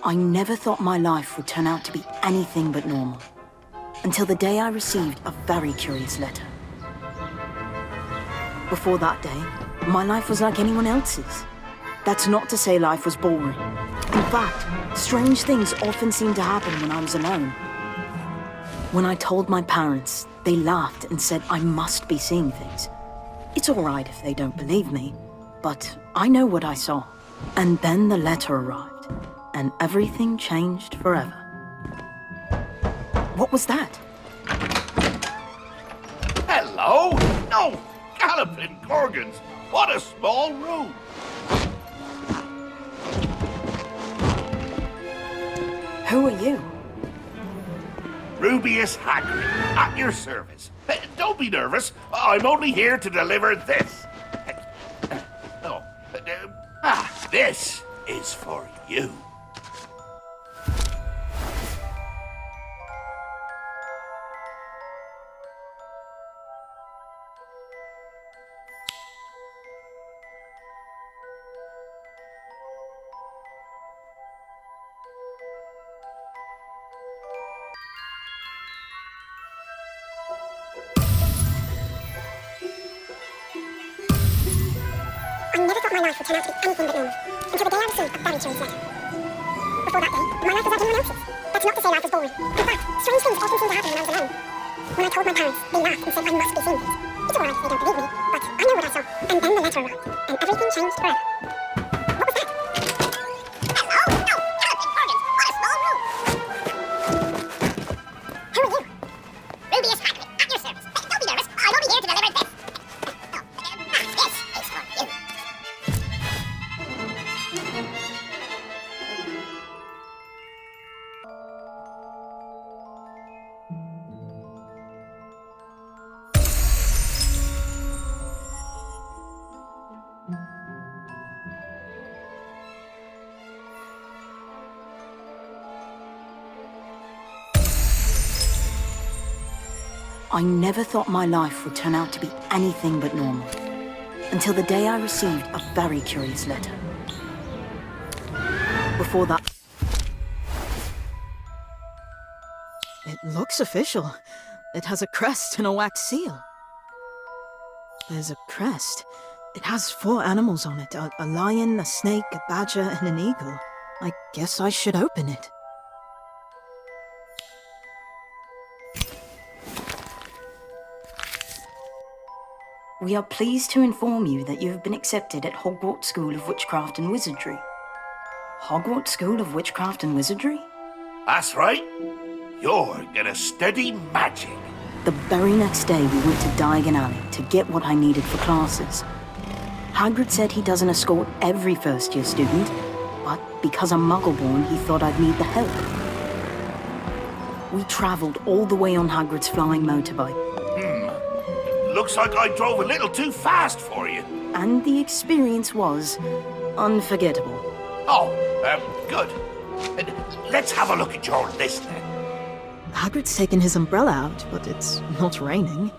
I never thought my life would turn out to be anything but normal. Until the day I received a very curious letter. Before that day, my life was like anyone else's. That's not to say life was boring. In fact, strange things often seemed to happen when I was alone. When I told my parents, they laughed and said I must be seeing things. It's all right if they don't believe me, but I know what I saw. And then the letter arrived, and everything changed forever. What was that? Hello? No! Galloping Gorgons! What a small room! Who are you? Rubius Hagrid, at your service. Don't be nervous. I'm only here to deliver this. This is for you. I never thought my life would turn out to be anything but normal, until the day I received a very curious letter. Before that day, my life was like anyone else's. That's not to say life was boring. In fact, strange things often seemed to happen when I was alone. When I told my parents, they laughed and said I must be seeing things. It's alright if they don't believe me, but I know what I saw. And then the letter arrived, and everything changed forever. What was that? Hello? No! Galloping Gorgons! What a small room! Who are you? Rubius Hagrid, at your service. Don't be nervous. I'm only here to deliver this. This is for you. I never thought my life would turn out to be anything but normal. Until the day I received a very curious letter. Before that... It looks official. It has a crest and a wax seal. There's a crest. It has 4 animals on it. A lion, a snake, a badger, and an eagle. I guess I should open it. We are pleased to inform you that you have been accepted at Hogwarts School of Witchcraft and Wizardry. Hogwarts School of Witchcraft and Wizardry? That's right. You're gonna study magic. The very next day we went to Diagon Alley to get what I needed for classes. Hagrid said he doesn't escort every first-year student, but because I'm Muggle-born, he thought I'd need the help. We travelled all the way on Hagrid's flying motorbike. Looks like I drove a little too fast for you. And the experience was unforgettable. Oh, good. Let's have a look at your list then. Hagrid's taken his umbrella out, but it's not raining.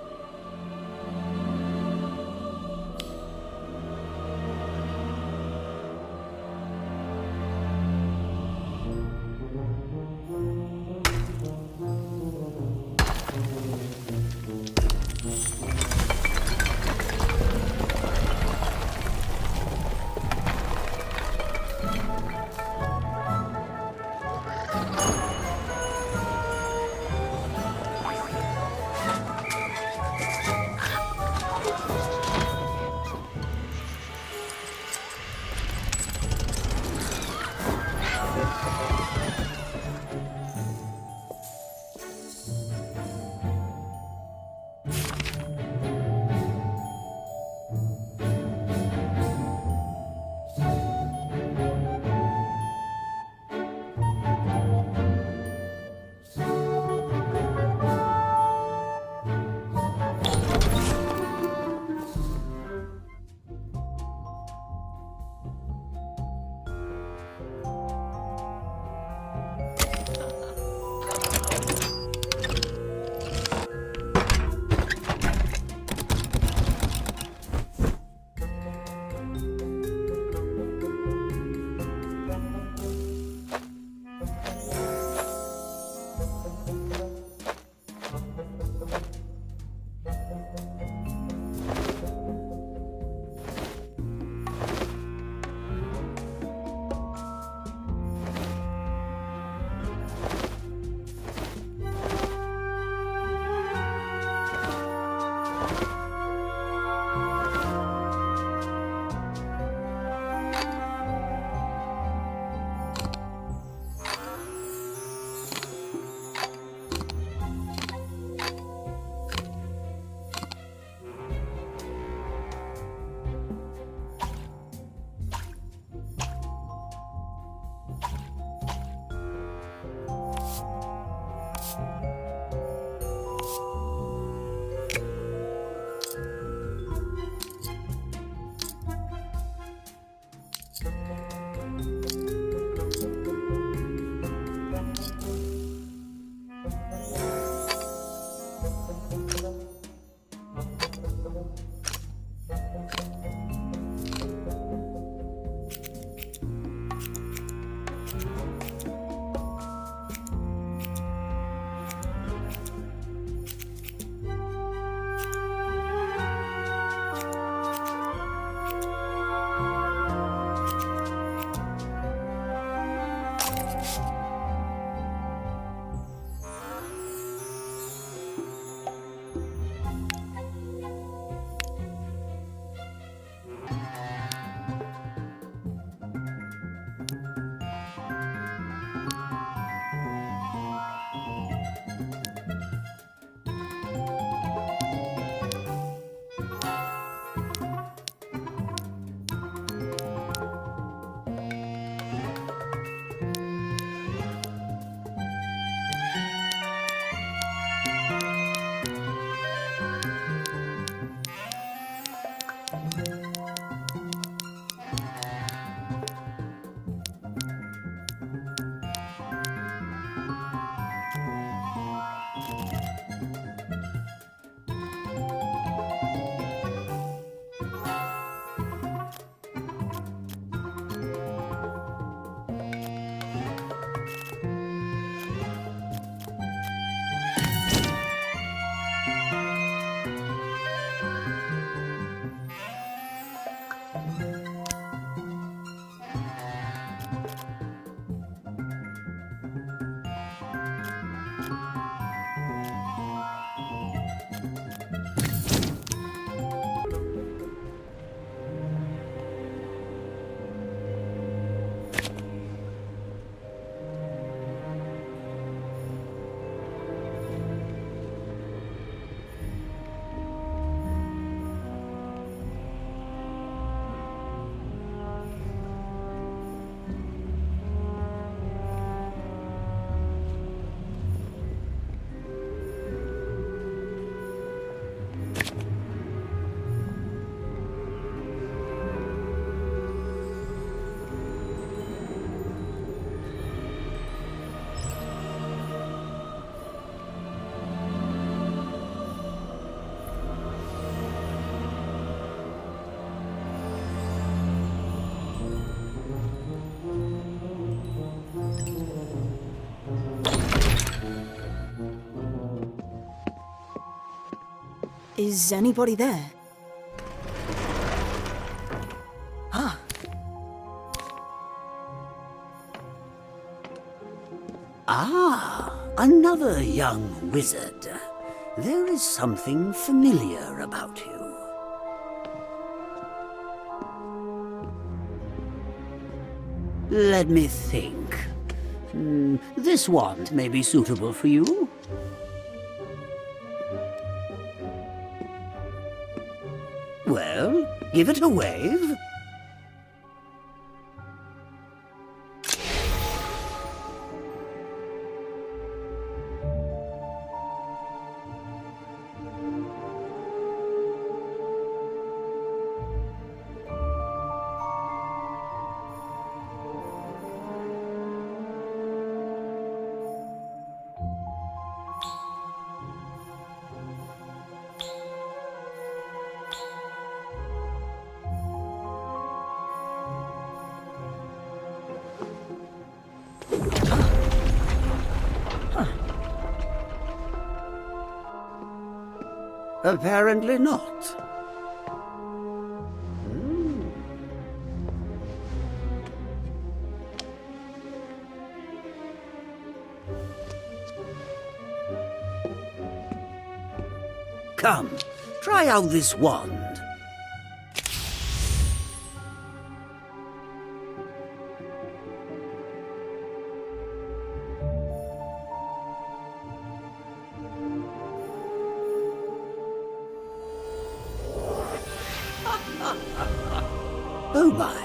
Is anybody there? Ah. Ah, another young wizard. There is something familiar about you. Let me think. This wand may be suitable for you. Well, give it a wave. Apparently not. Come, Try out this wand. Oh my.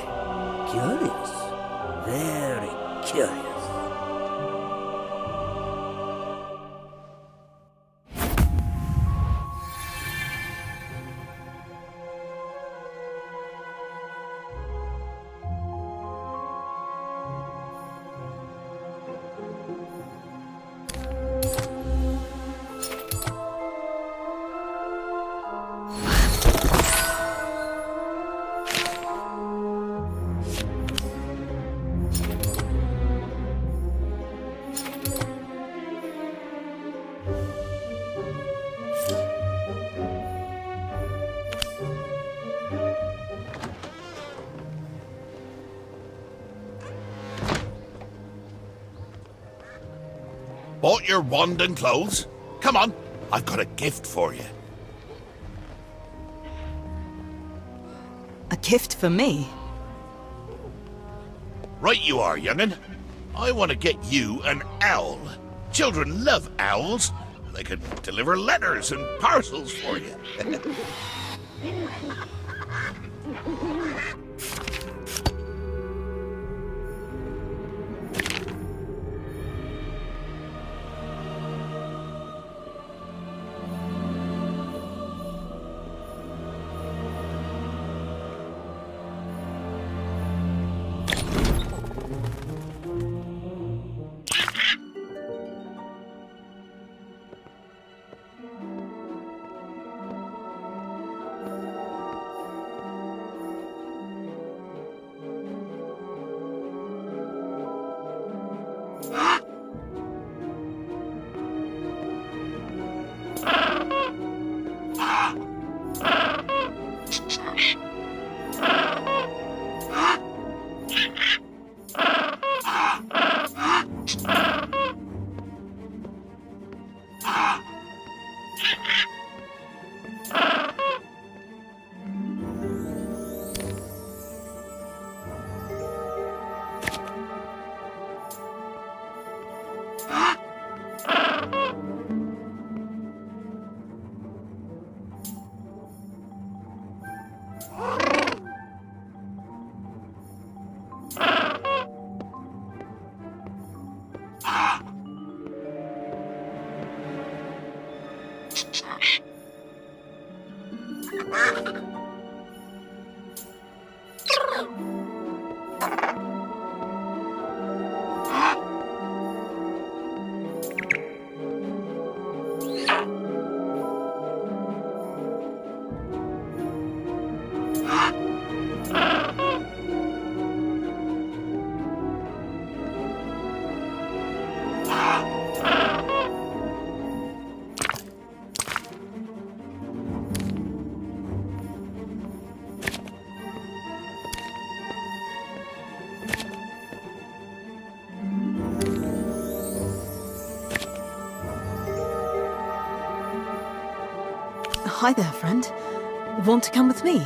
Curious. Very curious. Bought your wand and clothes? Come on, I've got a gift for you. A gift for me? Right you are, young'un. I want to get you an owl. Children love owls. They can deliver letters and parcels for you. Hi there, friend. Want to come with me?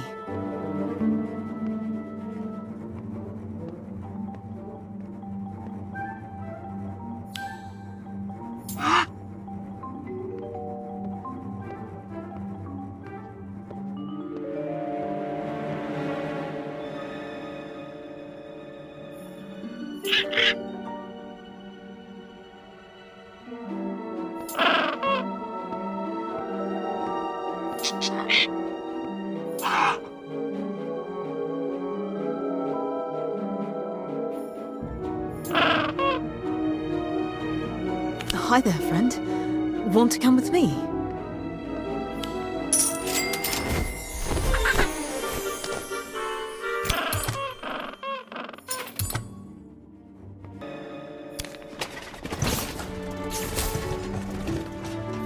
Hi there, friend. Want to come with me?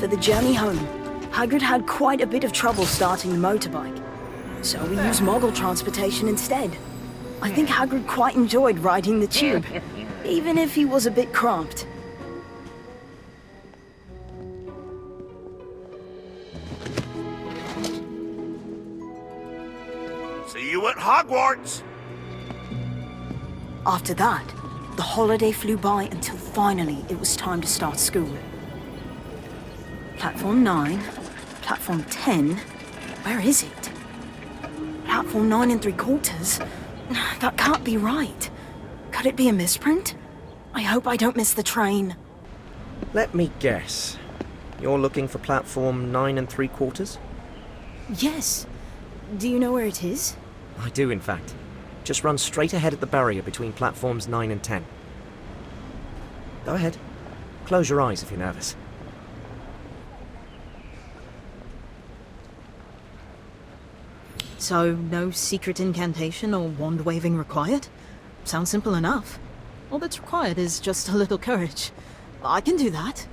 For the journey home, Hagrid had quite a bit of trouble starting the motorbike, so we used Muggle transportation instead. I think Hagrid quite enjoyed riding the tube, even if he was a bit cramped. See you at Hogwarts! After that, the holiday flew by until finally it was time to start school. Platform 9, Platform 10, where is it? Platform 9 3/4? That can't be right. Could it be a misprint? I hope I don't miss the train. Let me guess. You're looking for platform 9 3/4? Yes. Do you know where it is? I do, in fact. Just run straight ahead at the barrier between platforms 9 and 10. Go ahead. Close your eyes if you're nervous. So, no secret incantation or wand waving required? Sounds simple enough. All that's required is just a little courage. I can do that.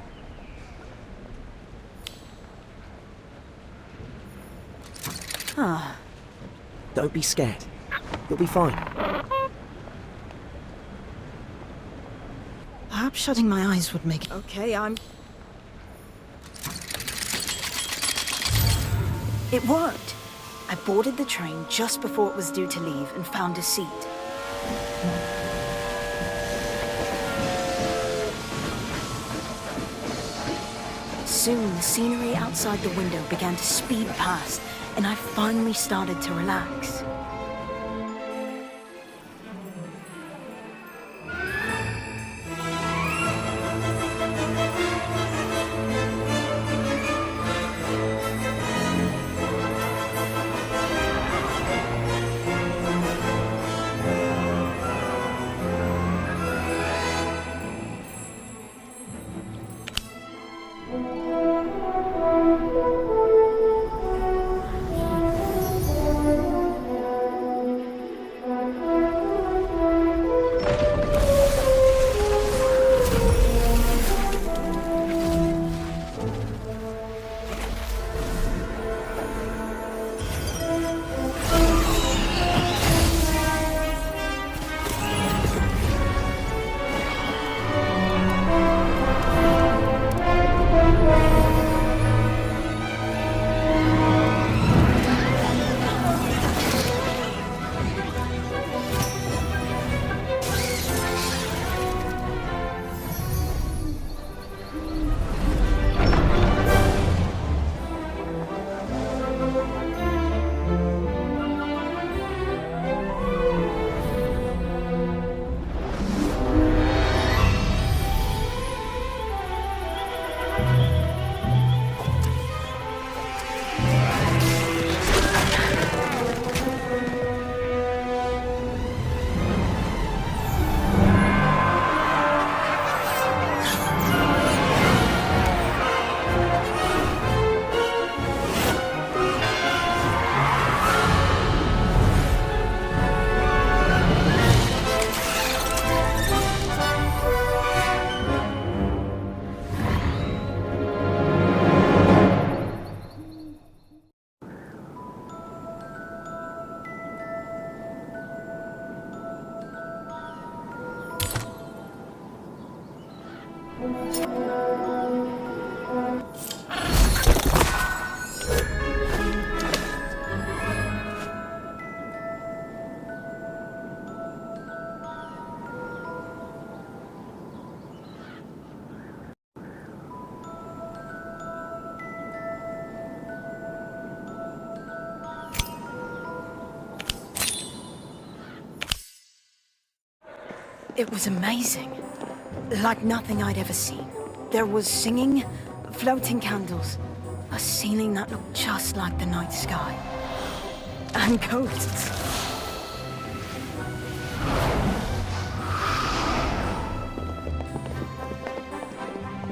Ah. Don't be scared. You'll be fine. Perhaps shutting my eyes would make it. Okay, It worked. I boarded the train just before it was due to leave and found a seat. Soon, the scenery outside the window began to speed past, and I finally started to relax. It was amazing. Like nothing I'd ever seen. There was singing, floating candles, a ceiling that looked just like the night sky. And ghosts.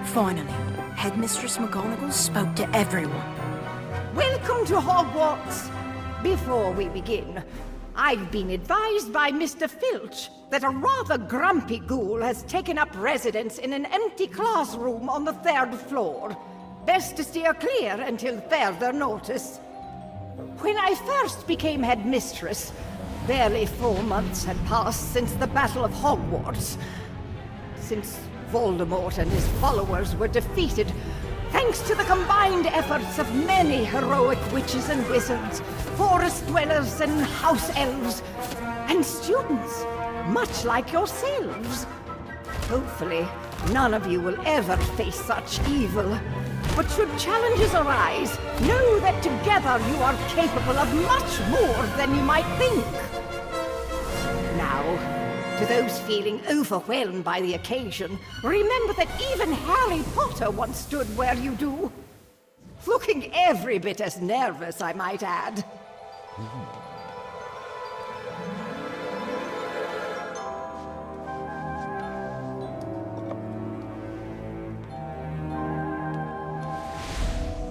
Finally, Headmistress McGonagall spoke to everyone. Welcome to Hogwarts. Before we begin, I've been advised by Mr. Filch that a rather grumpy ghoul has taken up residence in an empty classroom on the 3rd floor. Best to steer clear until further notice. When I first became headmistress, barely 4 months had passed since the Battle of Hogwarts. Since Voldemort and his followers were defeated, thanks to the combined efforts of many heroic witches and wizards, forest dwellers and house elves, and students, much like yourselves. Hopefully, none of you will ever face such evil. But should challenges arise, know that together you are capable of much more than you might think. Now, to those feeling overwhelmed by the occasion, remember that even Harry Potter once stood where you do. Looking every bit as nervous, I might add.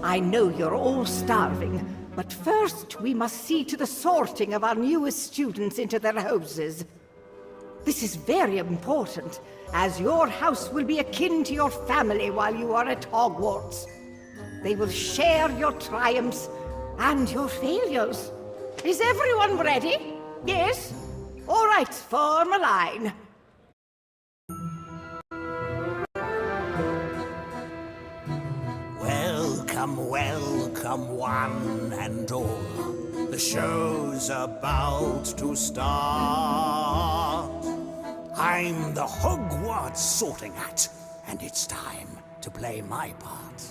I know you're all starving, but first we must see to the sorting of our newest students into their houses. This is very important, as your house will be akin to your family while you are at Hogwarts. They will share your triumphs and your failures. Is everyone ready? Yes? All right, form a line. Welcome, welcome, one and all. The show's about to start. I'm the Hogwarts sorting hat, and it's time to play my part.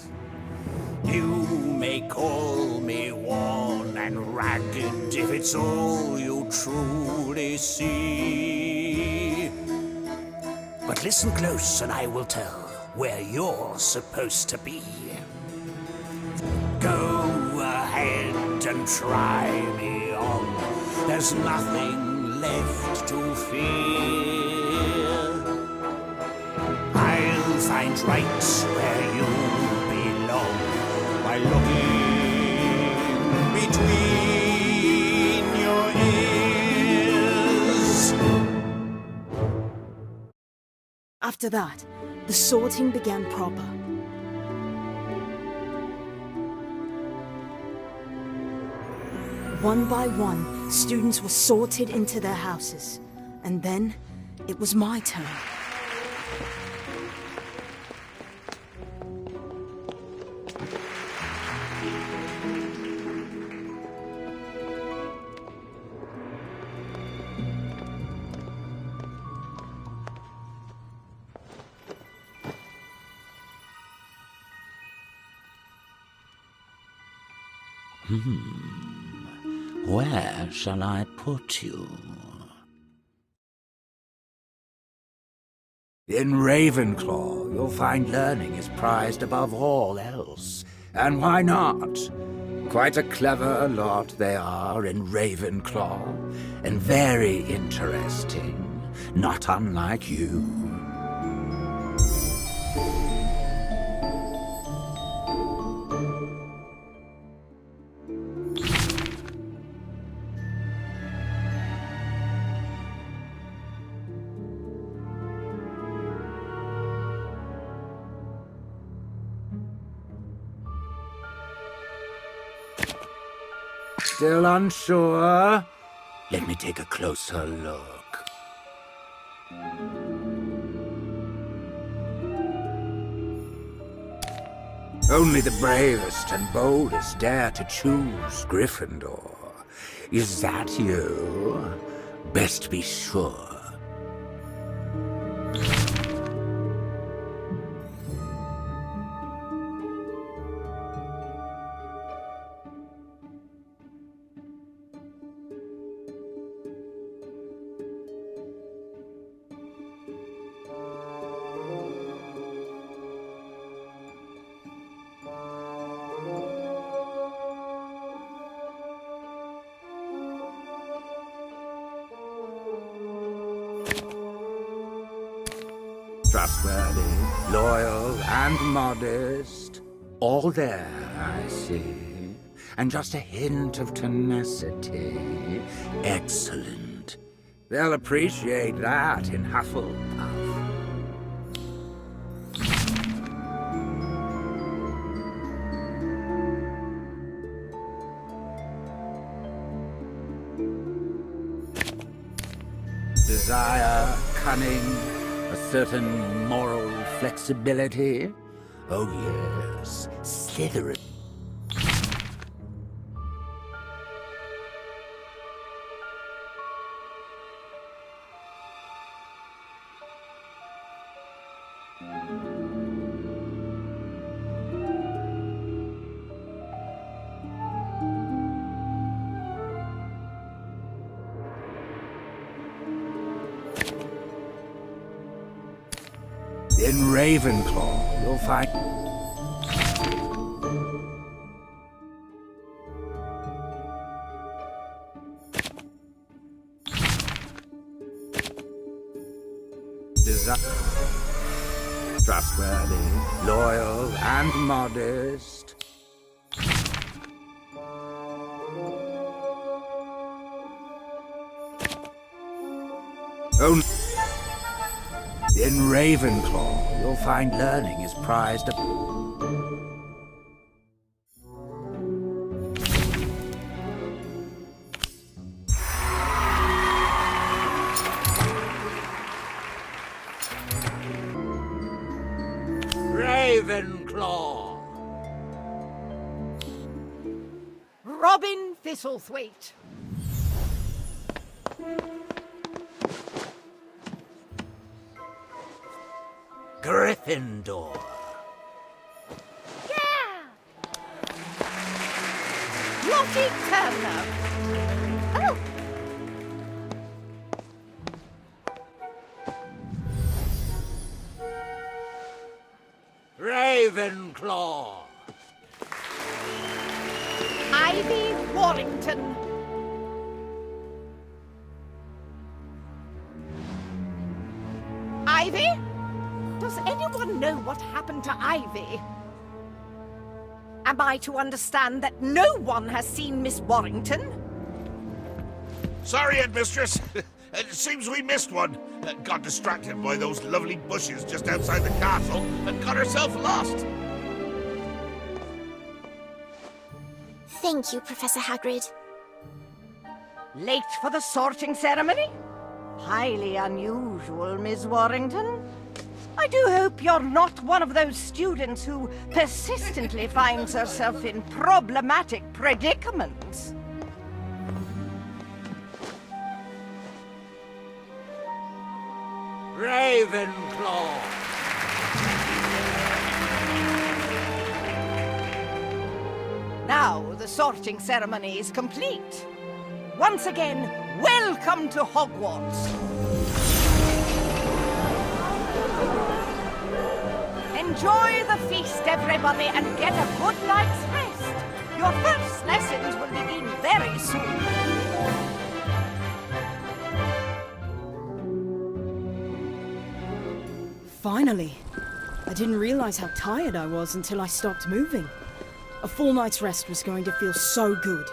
You may call me worn and ragged if it's all you truly see. But listen close and I will tell where you're supposed to be. Go ahead and try me on. There's nothing left to fear. I'll find right where you belong by looking between your ears. After that, the sorting began proper. One by one, students were sorted into their houses. And then, it was my turn. Where shall I put you? In Ravenclaw, you'll find learning is prized above all else. And why not? Quite a clever lot they are in Ravenclaw, and very interesting, not unlike you. Still unsure? Let me take a closer look. Only the bravest and boldest dare to choose Gryffindor. Is that you? Best be sure. Trustworthy, loyal, and modest. All there, I see. And just a hint of tenacity. Excellent. They'll appreciate that in Hufflepuff. Desire, cunning, a certain moral flexibility. Oh yes, Slytherin. In Ravenclaw, you'll find... Trustworthy, loyal, and modest. Only in Ravenclaw, you'll find learning is prized above. Ravenclaw! Robin Thistlethwaite. Gryffindor. Lottie Turner. Oh! Ravenclaw. Ivy Warrington. Ivy? Does anyone know what happened to Ivy? Am I to understand that no one has seen Miss Warrington? Sorry, Headmistress. It seems we missed one. Got distracted by those lovely bushes just outside the castle and got herself lost. Thank you, Professor Hagrid. Late for the sorting ceremony? Highly unusual, Miss Warrington. I do hope you're not one of those students who persistently finds herself in problematic predicaments. Ravenclaw. Now the sorting ceremony is complete. Once again, welcome to Hogwarts. Enjoy the feast, everybody, and get a good night's rest. Your first lessons will begin very soon. Finally. I didn't realize how tired I was until I stopped moving. A full night's rest was going to feel so good.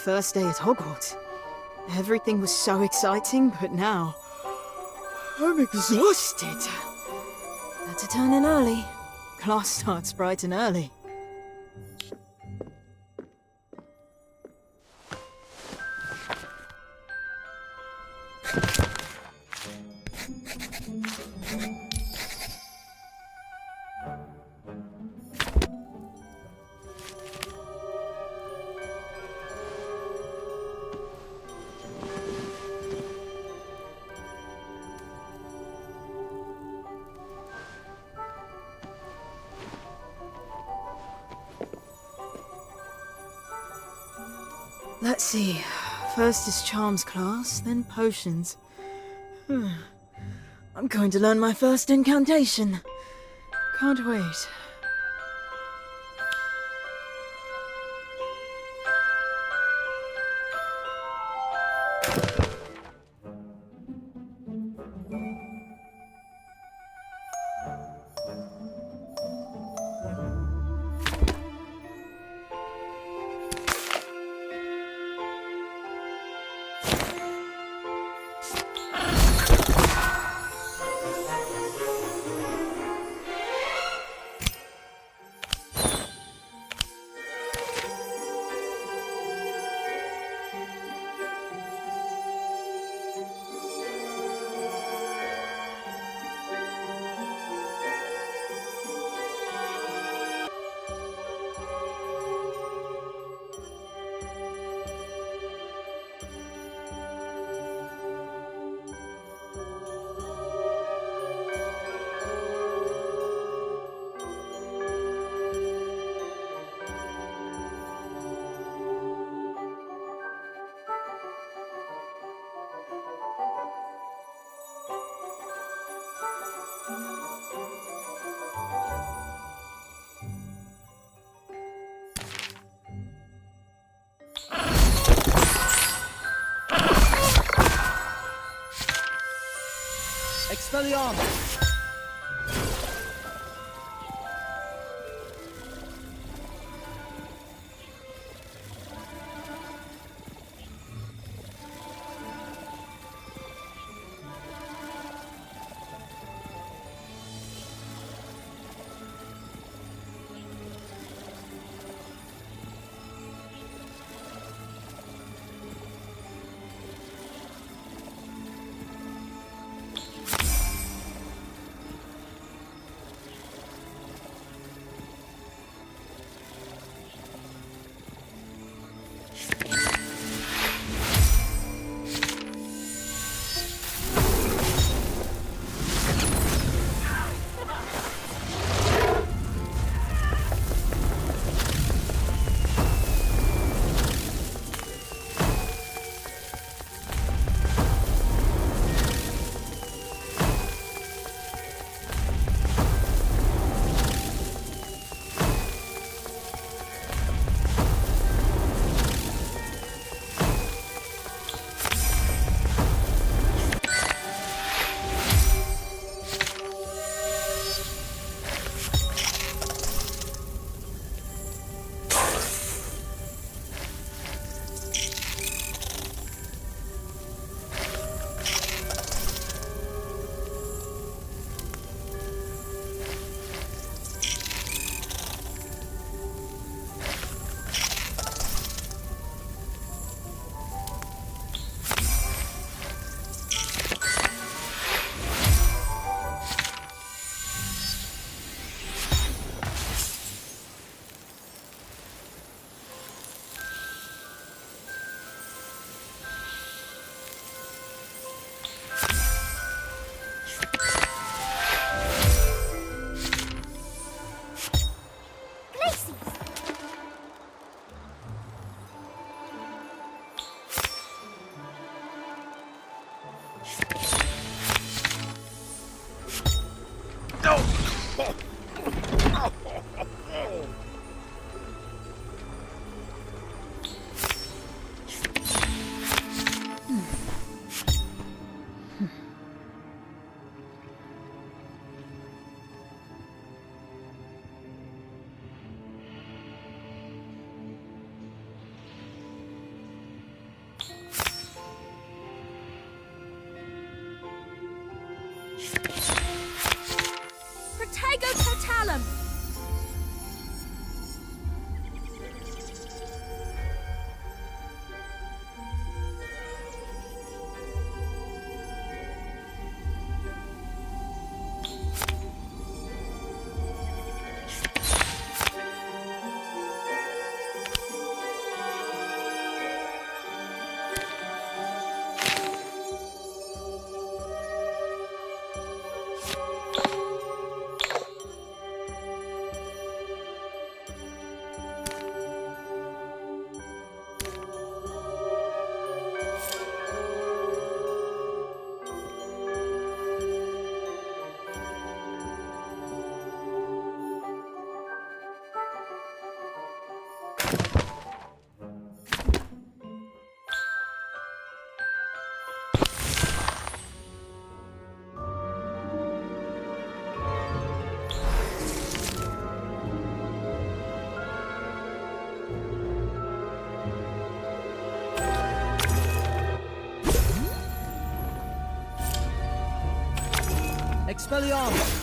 first day at Hogwarts. Everything was so exciting, but now I'm exhausted. Had to turn in early. Class starts bright and early. Let's see. First is Charms class, then Potions. I'm going to learn my first incantation. Can't wait. Expelliarmus! Expelliarmus!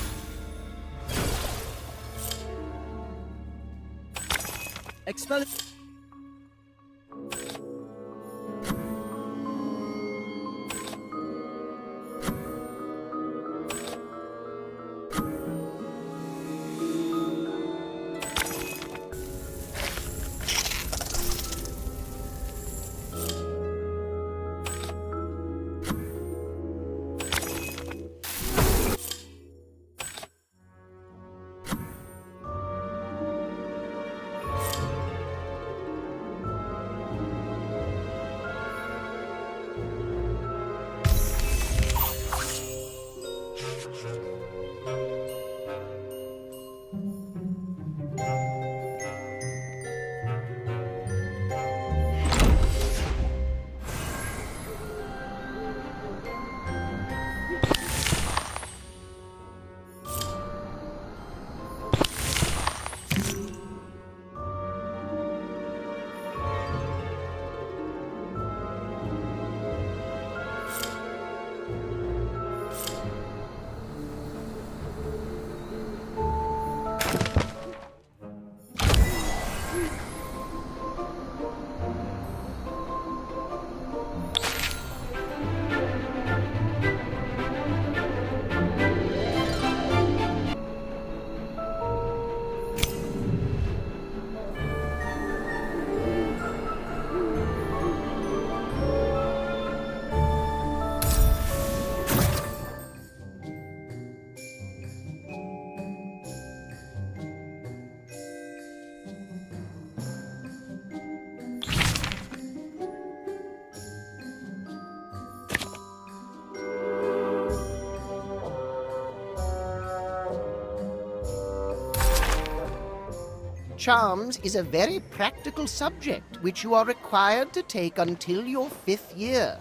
Charms is a very practical subject which you are required to take until your 5th year.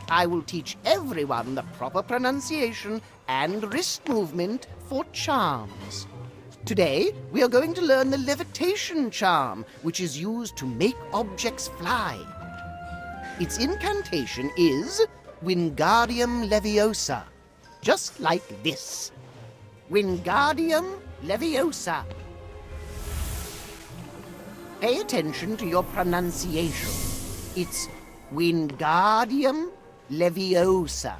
I will teach everyone the proper pronunciation and wrist movement for charms. Today, we are going to learn the levitation charm, which is used to make objects fly. Its incantation is Wingardium Leviosa, just like this. Wingardium Leviosa. Pay attention to your pronunciation. It's Wingardium Leviosa.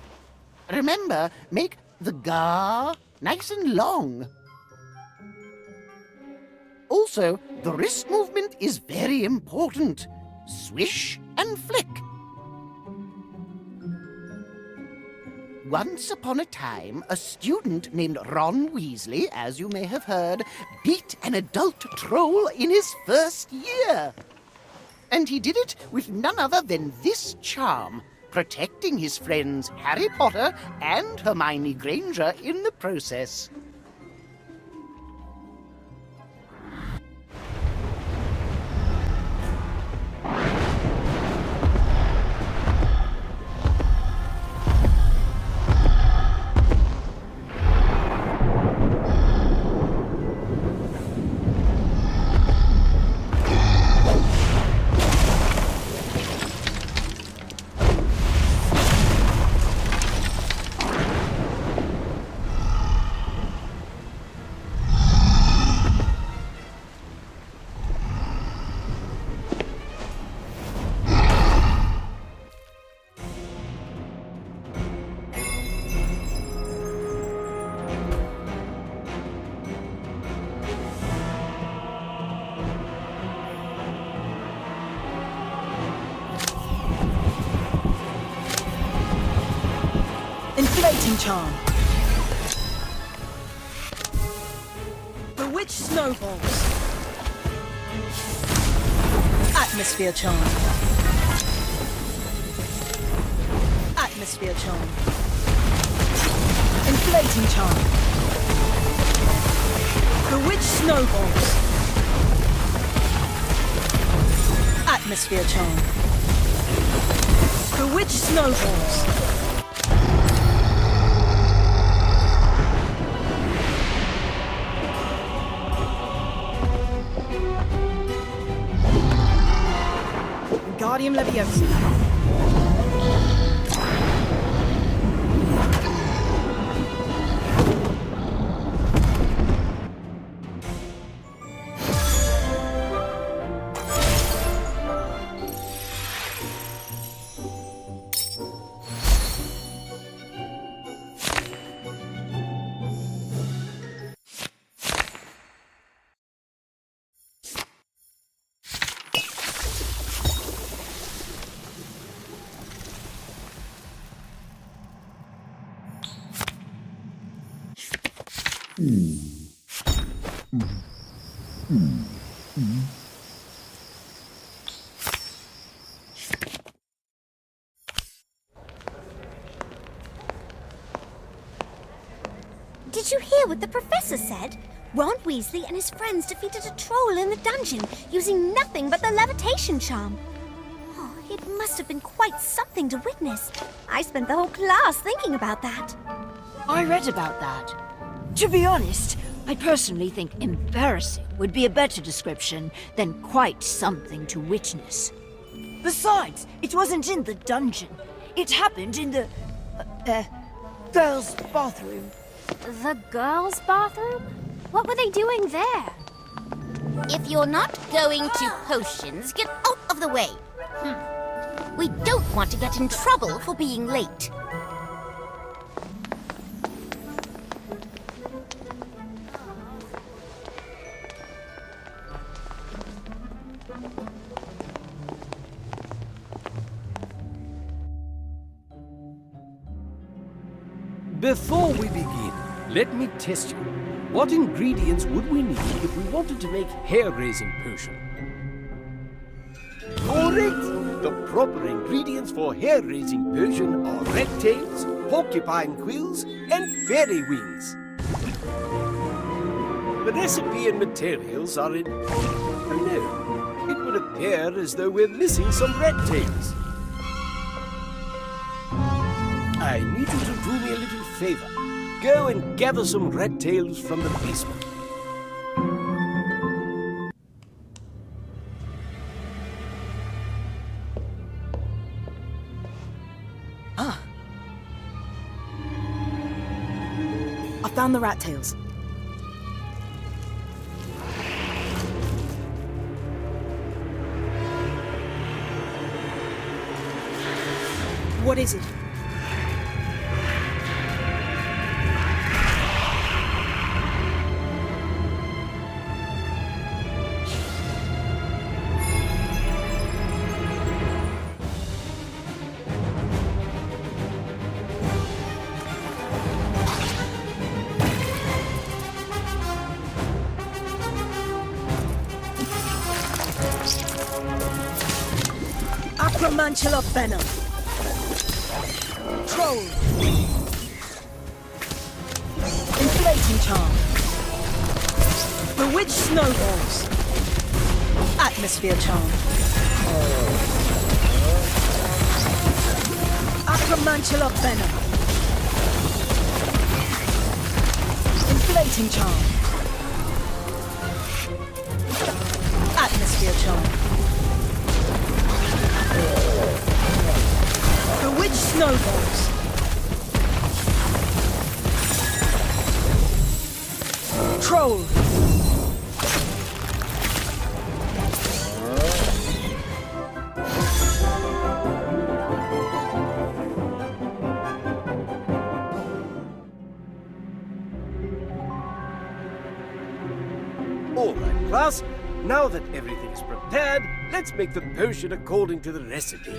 Remember, make the ga nice and long. Also, the wrist movement is very important. Swish and flick. Once upon a time, a student named Ron Weasley, as you may have heard, beat an adult troll in his first year. And he did it with none other than this charm, protecting his friends Harry Potter and Hermione Granger in the process. Inflating charm. Bewitched snowballs. Atmosphere charm. Atmosphere charm. Inflating charm. Bewitched snowballs. Atmosphere charm. Bewitched snowballs. Wingardium Leviosa. Did you hear what the professor said? Ron Weasley and his friends defeated a troll in the dungeon using nothing but the levitation charm. Oh, it must have been quite something to witness. I spent the whole class thinking about that. I read about that. To be honest, I personally think embarrassing would be a better description than quite something to witness. Besides, it wasn't in the dungeon. It happened in the... girls' bathroom. The girls' bathroom? What were they doing there? If you're not going to potions, get out of the way. We don't want to get in trouble for being late. Before we begin, let me test you. What ingredients would we need if we wanted to make hair-raising potion? Correct! The proper ingredients for hair-raising potion are red tails, porcupine quills, and fairy wings. The recipe and materials are in... Oh no, it would appear as though we're missing some red tails. I need you to do me a little favor. Go and gather some red tails from the basement. I found the rat tails. What is it? Acromantula venom. Troll. Inflating charm. Bewitched snowballs. Atmosphere charm. Acromantula venom. Inflating charm. Atmosphere charm. Bewitched snowballs. Troll. All right, class. Now that everything's prepared, let's make the potion according to the recipe.